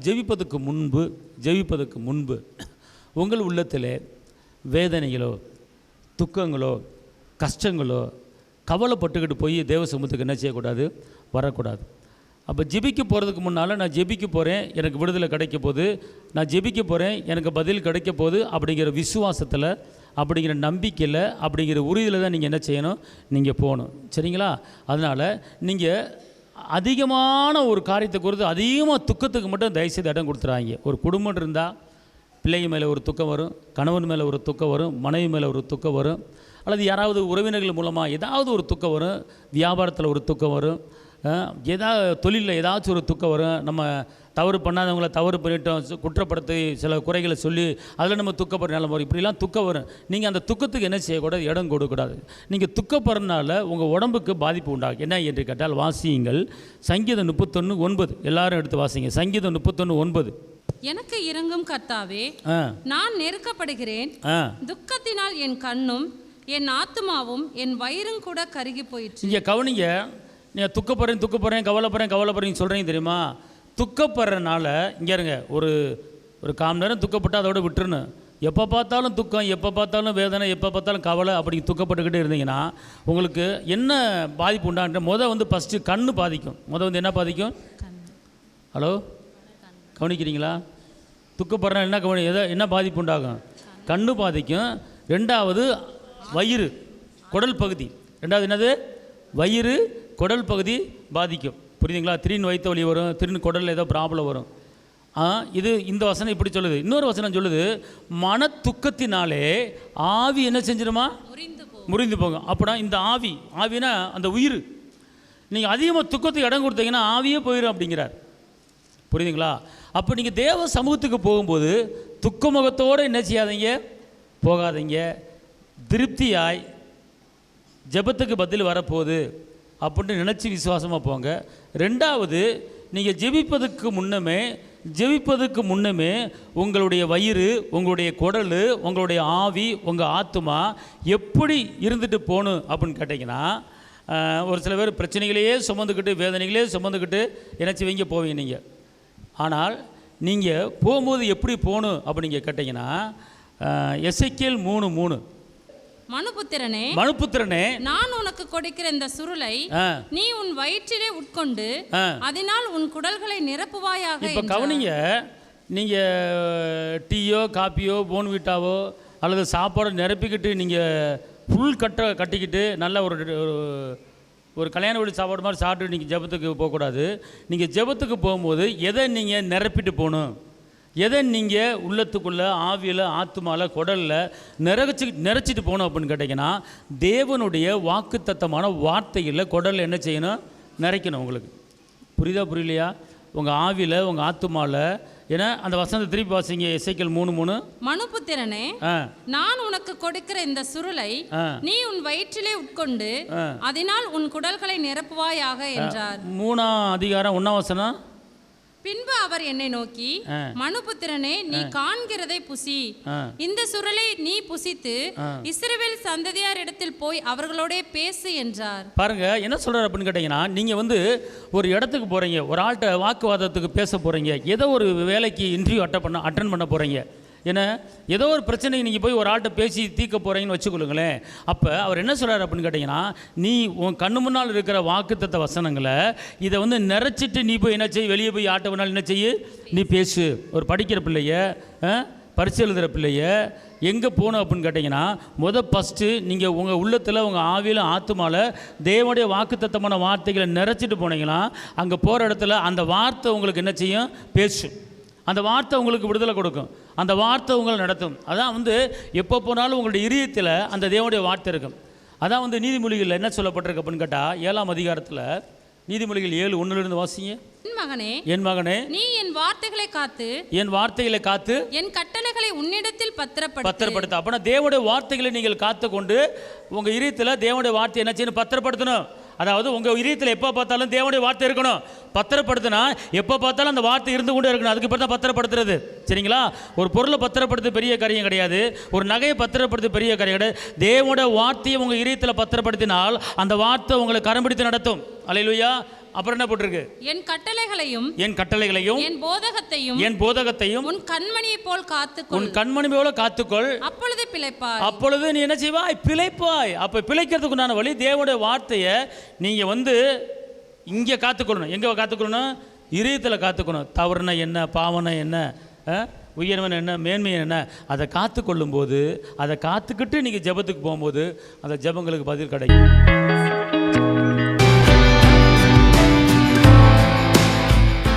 ஜெபிப்பதற்கு முன்பு உங்கள் உள்ளத்தில் வேதனைகளோ துக்கங்களோ கஷ்டங்களோ கவலைப்பட்டுக்கிட்டு போய் தேவ சமூகத்துக்கு என்ன செய்யக்கூடாது, வரக்கூடாது. அப்போ ஜெபிக்க போகிறதுக்கு முன்னால் நான் ஜெபிக்க போகிறேன், எனக்கு விடுதலை கிடைக்க போகுது, நான் ஜெபிக்க போகிறேன், எனக்கு பதில் கிடைக்க போகுது அப்படிங்கிற விசுவாசத்தில், அப்படிங்கிற நம்பிக்கையில், அப்படிங்கிற உறுதியில் தான் நீங்கள் என்ன செய்யணும், நீங்கள் போகணும். சரிங்களா? அதனால் நீங்கள் அதிகமான ஒரு காரியத்தை குறித்து அதிகமாக துக்கத்துக்கு மட்டும் தயவுசெய்து இடம் கொடுத்துறாங்க. ஒரு குடும்பம் இருந்தால் பிள்ளைங்க மேலே ஒரு துக்கம் வரும், கணவன் மேலே ஒரு துக்கம் வரும், மனைவி மேலே ஒரு துக்கம் வரும், அல்லது யாராவது உறவினர்கள் மூலமாக ஏதாவது ஒரு துக்கம் வரும், வியாபாரத்தில் ஒரு துக்கம் வரும், ஏதாவது தொழிலில் ஏதாச்சும் ஒரு துக்கம் வரும், நம்ம தவறு பண்ணாதவங்கள தவறு பண்ணிட்டோம் குற்றப்படுத்தி சில குறைகளை சொல்லி அதில் நம்ம துக்கப்படுற நிலம் வரும். இப்படிலாம் துக்கம் வரும். நீங்கள் அந்த துக்கத்துக்கு என்ன செய்யக்கூடாது, இடம் கொடுக்கக்கூடாது. நீங்கள் துக்கப்படுறதுனால உங்கள் உடம்புக்கு பாதிப்பு உண்டாகும். என்ன என்று கேட்டால் வாசியுங்கள் சங்கீதம் 31:9. எல்லாரும் எடுத்து வாசிங்க. சங்கீதம் 31:9. எனக்கு இரங்கும் கர்த்தாவே, நான் நெருக்கப்படுகிறேன், துக்கத்தினால் என் கண்ணும் என் ஆத்துமாவும் என் வயிறும் கூட கருகி போயிடுச்சு. இங்கே கவனிங்க, நீங்கள் துக்கப்படுறேன் கவலைப்படுறேன்னு சொல்கிறீங்க தெரியுமா? துக்கப்படுறதுனால இங்கே இருங்க, ஒரு கால் நேரம் துக்கப்பட்டு அதோட விட்டுருணும். எப்போ பார்த்தாலும் துக்கம், எப்போ பார்த்தாலும் வேதனை, எப்போ பார்த்தாலும் கவலை, அப்படி துக்கப்பட்டுக்கிட்டே இருந்தீங்கன்னா உங்களுக்கு என்ன பாதிப்பு உண்டான்ற ஃபஸ்ட்டு கண்ணு பாதிக்கும். என்ன பாதிக்கும்? ஹலோ, கவனிக்கிறீங்களா? துக்கப்படுறா என்ன பாதிப்பு உண்டாகும்? கண்ணு பாதிக்கும். ரெண்டாவது வயிறு, குடல் பகுதி. ரெண்டாவது என்னது? வயிறு, குடல் பகுதி பாதிக்கும். புரியுதுங்களா? திடீர்னு வயிற்று வலி வரும், திடீர்னு குடலில் ஏதோ ப்ராப்ளம் வரும். இந்த வசனம் இப்படி சொல்லுது. இன்னொரு வசனம் சொல்லுது, மன துக்கத்தினாலே ஆவி என்ன செஞ்சிருமா, முறிந்து போகும். அப்படின்னா இந்த ஆவினா அந்த உயிர். நீங்கள் அதிகமாக துக்கத்துக்கு இடம் கொடுத்தீங்கன்னா ஆவியே போயிடும் அப்படிங்கிறார். புரியுதுங்களா? அப்போ நீங்கள் தேவ சமூகத்துக்கு போகும்போது துக்க முகத்தோடு என்ன செய்யாதீங்க, போகாதீங்க. திருப்தியாய் ஜெபத்துக்கு பதில் வரப்போகுது அப்படின்னு நினச்சி விசுவாசமாக போங்க. ரெண்டாவது, நீங்கள் ஜெபிப்பதற்கு முன்னமே உங்களுடைய வயிறு, உங்களுடைய குடல், உங்களுடைய ஆவி, உங்கள் ஆத்துமா எப்படி இருந்துட்டு போகணும் அப்படின்னு கேட்டிங்கன்னா, ஒரு சில பேர் பிரச்சனைகளையே சுமந்துக்கிட்டு வேதனைகளே சுமந்துக்கிட்டு என்ன செய்வீங்க, போவீங்க நீங்கள். ஆனால் நீங்கள் போகும்போது எப்படி போகணும் அப்படின்னு கேட்டிங்கன்னா, எசேக்கியேல் 3:3. மனுபுத்திரனே, நான் உனக்கு கொடுக்கிற இந்த சுருளை நீ உன் வயிற்றிலே உட்கொண்டு அதனால் உன் குடல்களை நிரப்புவாயாக. இப்போ கவனிங்க, நீங்கள் டீயோ காப்பியோ போன்விட்டாவோ அல்லது சாப்பாடு நிரப்பிக்கிட்டு நீங்கள் ஃபுல் கட்டிக்கிட்டு நல்ல ஒரு கல்யாண வீடு சாப்பாடு மாதிரி சாப்பிட்டு நீங்கள் ஜெபத்துக்கு போகக்கூடாது. நீங்கள் ஜெபத்துக்கு போகும்போது எதை நீங்கள் நிரப்பிட்டு போகணும், எதை நீங்கள் உள்ளத்துக்குள்ளே ஆவியில் ஆத்துமாவில் குடலில் நிறைச்சிட்டு போகணும் அப்படின்னு கேட்டிங்கன்னா, தேவனுடைய வாக்குத்தத்தமான வார்த்தைகளில் குடலில் என்ன செய்யணும், நிறைக்கணும். உங்களுக்கு புரியலையா? உங்கள் ஆவியில் உங்கள் ஆத்துமாவில். ஏன்னா அந்த வசனத்தை திருப்பி வாசிங்க. எசேக்கியேல் 3:3. மனுபுத்திரனே, நான் உனக்கு கொடுக்கிற இந்த சுருளை நீ உன் வயிற்றிலே உட்கொண்டு அதனால் உன் குடல்களை நிரப்புவாயாக என்றார். 3ஆம் அதிகாரம் 1ஆம் வசனம். பின்பு அவர் என்னை நோக்கி, மனுபுத்திரனே, நீ காண்கிறதை புசி, இந்த சுருளை நீ புசித்து இஸ்ரவேல் சந்ததியார் இடத்தில் போய் அவர்களோட பேசு என்றார். பாருங்க என்ன சொல்றாரு அப்படின்னு கேட்டீங்கன்னா, நீங்க ஒரு இடத்துக்கு போறீங்க, ஒரு ஆள்கிட்ட வாக்குவாதத்துக்கு பேச போறீங்க, ஏதோ ஒரு வேலைக்கு இன்டர்வியூ அட்டன் பண்ண போறீங்க. ஏன்னா ஏதோ ஒரு பிரச்சனைக்கு நீங்கள் போய் ஒரு ஆள்கிட்ட பேசி தீர்க்க போகிறீங்கன்னு வச்சுக்கொள்ளுங்களேன். அப்போ அவர் என்ன சொல்கிறார் அப்படின்னு கேட்டிங்கன்னா, நீ உன் கண்ணு முன்னால் இருக்கிற வாக்குத்தத்த வசனங்களை இதை நிறைச்சிட்டு நீ போய் என்ன செய்ய, வெளியே போய் ஆட்ட வேணாலும் என்ன செய்ய, நீ பேசு. ஒரு படிக்கிற பிள்ளைய, பரிசு எழுதுகிற பிள்ளைய எங்கே போகணும் அப்படின்னு கேட்டிங்கன்னா, ஃபஸ்ட்டு நீங்கள் உங்கள் உள்ளத்தில் உங்கள் ஆவியில் ஆத்துமாவில் தேவனுடைய வாக்குத்தத்தமான வார்த்தைகளை நிறைச்சிட்டு போனீங்கன்னா, அங்கே போகிற இடத்துல அந்த வார்த்தை உங்களுக்கு என்ன செய்யும், பேசு. அந்த வார்த்தை உங்களுக்கு விடுதலை கொடுக்கும், அந்த வார்த்தை உங்களை நடத்தும். அதான் எப்போ போனாலும் உங்களுடைய இதயத்தில் அந்த தேவனுடைய வார்த்தை இருக்கும். அதான் நீதிமொழிகளில் என்ன சொல்லப்பட்டிருக்கு அப்படின்னு கேட்டால், 7ஆம் அதிகாரத்தில் நீதிமொழிகள் 7:1 வாசிங்க. என் மகனே, நீ என் வார்த்தைகளை காத்து என் கட்டளைகளை உன்னிடத்தில் பத்திரப்படுத்து. அப்படின்னா தேவனுடைய வார்த்தைகளை நீங்கள் காத்து கொண்டு உங்கள் இதயத்தில் தேவனுடைய வார்த்தை என்ன செய்யணும், பத்திரப்படுத்தணும். அதாவது உங்கள் இதயத்தில் எப்போ பார்த்தாலும் தேவனுடைய வார்த்தை இருக்கணும். பத்திரப்படுத்தினா எப்போ பார்த்தாலும் அந்த வார்த்தை இருந்து கொண்டே இருக்கணும். அதுக்கு பேர் தான் பத்திரப்படுத்துறது. சரிங்களா? ஒரு பொருளை பத்திரப்படுத்த பெரிய காரியம் கிடையாது, ஒரு நகையை பத்திரப்படுத்த பெரிய காரியம் கிடையாது. தேவனுடைய வார்த்தையை உங்கள் இதயத்தில் பத்திரப்படுத்தினால் அந்த வார்த்தை உங்களை கரம் பிடித்து நடத்தும். அல்லேலூயா. அப்புறம் என்ன போட்டிருக்கு? என் கட்டளைகளையும் என் கட்டளைகளையும் என் போதகத்தையும் உன் கண்மணியை போல் காத்துக்கொள். உன் கண்மணி போல காத்துக்கொள். அப்பொழுது பிழைப்பாய். அப்பொழுது நீ என்ன செய்வாய்? பிழைப்பாய். அப்ப பிழைக்கிறதுக்கு உண்டான வழி தேவனுடைய வார்த்தையை நீங்க வந்து இங்கே காத்துக்கொள்ளணும். எங்கே காத்துக்கொள்ளணும்? இதயத்தில் காத்துக்கணும். தவறுனா என்ன, பாவனை என்ன, உயர்வன் என்ன, மேன்மை என்ன, அதை காத்து கொள்ளும்போது, அதை காத்துக்கிட்டு நீங்கள் ஜெபத்துக்கு போகும்போது அந்த ஜெபங்களுக்கு பதில் கிடைக்கும்.